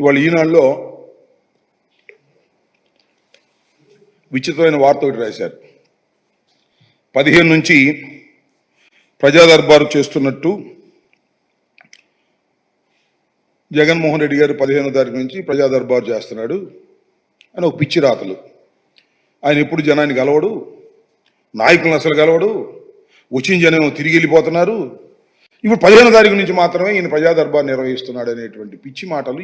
ఇవాళ ఈనాడులో విచిత్రమైన వార్త ఒకటి రాశారు. 15 నుంచి ప్రజా దర్బారు చేస్తున్నట్టు జగన్మోహన్ రెడ్డి గారు 15వ తారీఖు నుంచి ప్రజా దర్బారు చేస్తున్నాడు అని ఒక పిచ్చి రాతలు. ఆయన ఎప్పుడు జనాన్ని కలవడు, నాయకులను అసలు కలవడు, వచ్చిన జనం తిరిగి వెళ్ళిపోతున్నారు. ఇప్పుడు 15వ తారీఖు నుంచి మాత్రమే ఈయన ప్రజా దర్బార్ నిర్వహిస్తున్నాడు అనేటువంటి పిచ్చి మాటలు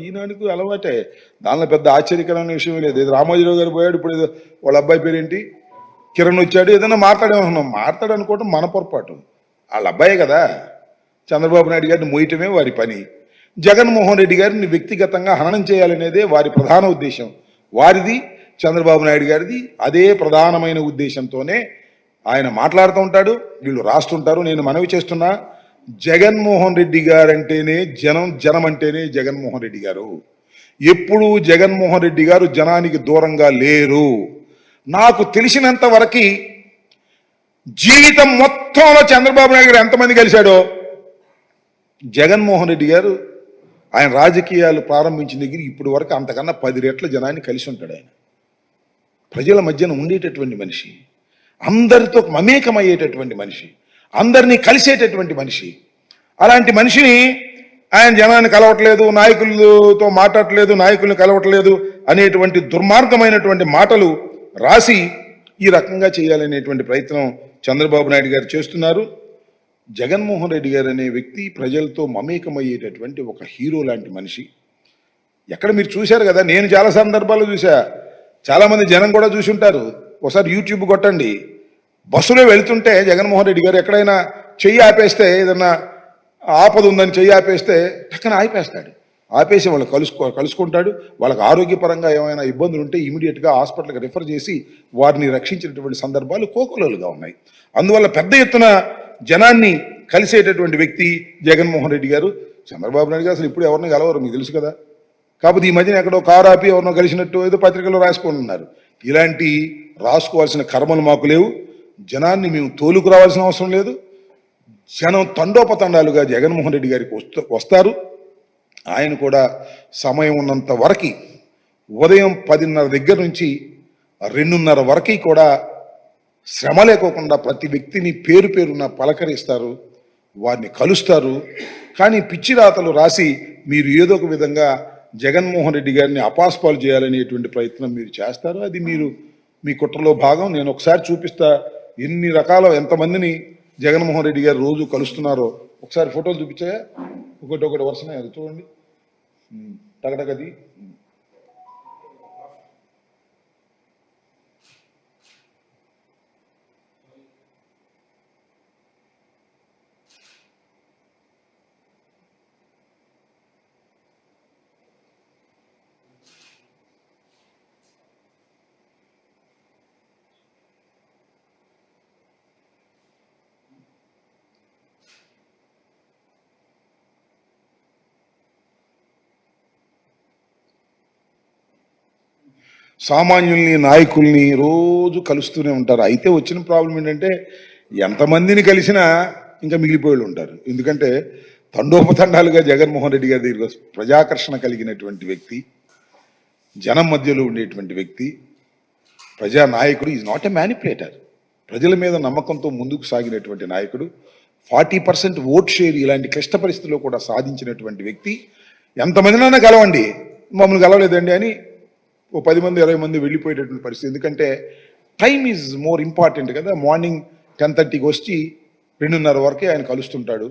ఈనాడుకు అలవాటే. దానిలో పెద్ద ఆశ్చర్యకరమైన విషయం లేదు. ఏదో రామోజీరావు గారు పోయాడు, ఇప్పుడు ఏదో వాళ్ళ అబ్బాయి పేరేంటి కిరణ్ వచ్చాడు, ఏదైనా మాట్లాడు అనుకోవటం మన పొరపాటు. వాళ్ళ అబ్బాయే కదా. చంద్రబాబు నాయుడు గారిని మోయటమే వారి పని. జగన్మోహన్ రెడ్డి గారిని వ్యక్తిగతంగా హననం చేయాలనేదే వారి ప్రధాన ఉద్దేశం. వారిది, చంద్రబాబు నాయుడు గారిది అదే ప్రధానమైన ఉద్దేశంతోనే ఆయన మాట్లాడుతూ ఉంటాడు, వీళ్ళు రాస్తుంటారు. నేను మనవి చేస్తున్నా, జగన్మోహన్ రెడ్డి గారంటేనే జనం, జనం అంటేనే జగన్మోహన్ రెడ్డి గారు. ఎప్పుడూ జగన్మోహన్ రెడ్డి గారు జనానికి దూరంగా లేరు. నాకు తెలిసినంత వరకు జీవితం మొత్తంలో చంద్రబాబు నాయుడు గారు ఎంతమంది కలిశాడో, జగన్మోహన్ రెడ్డి గారు ఆయన రాజకీయాలు ప్రారంభించిన దగ్గర ఇప్పటి వరకు అంతకన్నా 10 రెట్ల జనాన్ని కలిసి ఉంటాడు. ఆయన ప్రజల మధ్యన ఉండేటటువంటి మనిషి, అందరితో మమేకమయ్యేటటువంటి మనిషి, అందరినీ కలిసేటటువంటి మనిషి. అలాంటి మనిషిని ఆయన జనాన్ని కలవట్లేదు, నాయకులతో మాట్లాడట్లేదు, నాయకుల్ని కలవట్లేదు అనేటువంటి దుర్మార్గమైనటువంటి మాటలు రాసి ఈ రకంగా చేయాలనేటువంటి ప్రయత్నం చంద్రబాబు నాయుడు గారు చేస్తున్నారు. జగన్మోహన్ రెడ్డి గారు అనే వ్యక్తి ప్రజలతో మమేకమయ్యేటటువంటి ఒక హీరో లాంటి మనిషి. ఎక్కడ మీరు చూశారు కదా, నేను చాలా సందర్భాలు చూసా, చాలామంది జనం కూడా చూసి ఉంటారు. ఒకసారి యూట్యూబ్ కొట్టండి, బస్సులో వెళుతుంటే జగన్మోహన్ రెడ్డి గారు ఎక్కడైనా చెయ్యి ఆపేస్తే, ఏదన్నా ఆపద ఉందని చెయ్యి ఆపేస్తే పక్కన ఆపేస్తాడు. ఆపేసి వాళ్ళు కలుసుకుంటాడు. వాళ్ళకి ఆరోగ్యపరంగా ఏమైనా ఇబ్బందులు ఉంటే ఇమీడియట్గా హాస్పిటల్కి రిఫర్ చేసి వారిని రక్షించినటువంటి సందర్భాలు కోకొల్లలుగా ఉన్నాయి. అందువల్ల పెద్ద ఎత్తున జనాన్ని కలిసేటటువంటి వ్యక్తి జగన్మోహన్ రెడ్డి గారు. చంద్రబాబు నాయుడు గారు అసలు ఇప్పుడు ఎవరిని కలవరు, మీకు తెలుసు కదా. కాకపోతే ఈ మధ్యన ఎక్కడో కారు ఆపి ఎవరినో కలిసినట్టు ఏదో పత్రికల్లో రాసుకొని ఉన్నారు. ఇలాంటి రాసుకోవాల్సిన కర్మలు మాకు లేవు. జనాన్ని మేము తోలుకు రావాల్సిన అవసరం లేదు. జనం తండోపతండాలుగా జగన్మోహన్ రెడ్డి గారికి వస్తారు. ఆయన కూడా సమయం ఉన్నంత వరకు ఉదయం 10:30 దగ్గర నుంచి 2:30 వరకు కూడా శ్రమ లేకోకుండా ప్రతి వ్యక్తిని పేరు పేరున పలకరిస్తారు, వారిని కలుస్తారు. కానీ పిచ్చి రాతలు రాసి మీరు ఏదో ఒక విధంగా జగన్మోహన్ రెడ్డి గారిని అపాస్పాలు చేయాలనేటువంటి ప్రయత్నం మీరు చేస్తారు. అది మీరు మీ కుట్రలో భాగం. నేను ఒకసారి చూపిస్తా ఎన్ని రకాల ఎంతమందిని జగన్మోహన్ రెడ్డి గారు రోజు కలుస్తున్నారో. ఒకసారి ఫోటోలు చూపించాయా, ఒకటి వరుసనే అది చూడండి, టగటగది. సామాన్యుల్ని, నాయకుల్ని రోజు కలుస్తూనే ఉంటారు. అయితే వచ్చిన ప్రాబ్లం ఏంటంటే ఎంతమందిని కలిసినా ఇంకా మిగిలిపోయి ఉంటారు. ఎందుకంటే తండోపతండాలుగా జగన్మోహన్ రెడ్డి గారి దగ్గర ప్రజాకర్షణ కలిగినటువంటి వ్యక్తి, జనం మధ్యలో ఉండేటువంటి వ్యక్తి, ప్రజానాయకుడు. Is not a manipulator. ప్రజల మీద నమ్మకంతో ముందుకు సాగినటువంటి నాయకుడు. 40% ఓట్ షేర్ ఇలాంటి క్లిష్ట పరిస్థితుల్లో కూడా సాధించినటువంటి వ్యక్తి. ఎంతమందినైనా కలవండి, మమ్మల్ని కలవలేదండి అని ఓ 10 మంది 20 మంది వెళ్ళిపోయేటటువంటి పరిస్థితి. ఎందుకంటే టైం ఈజ్ మోర్ ఇంపార్టెంట్ కదా. మార్నింగ్ 10:30కి వచ్చి 2:30 వరకే ఆయన కలుస్తుంటాడు.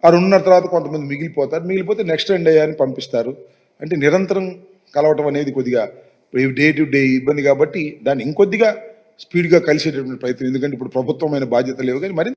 ఆ 2:30 తర్వాత కొంతమంది మిగిలిపోతే నెక్స్ట్ ఎండ్ అని పంపిస్తారు. అంటే నిరంతరం కలవటం అనేది కొద్దిగా డే టు డే ఇబ్బంది కాబట్టి దాన్ని ఇంకొద్దిగా స్పీడ్గా కలిసేటటువంటి ప్రయత్నం. ఎందుకంటే ఇప్పుడు ప్రభుత్వమైన బాధ్యత లేవు కానీ మరి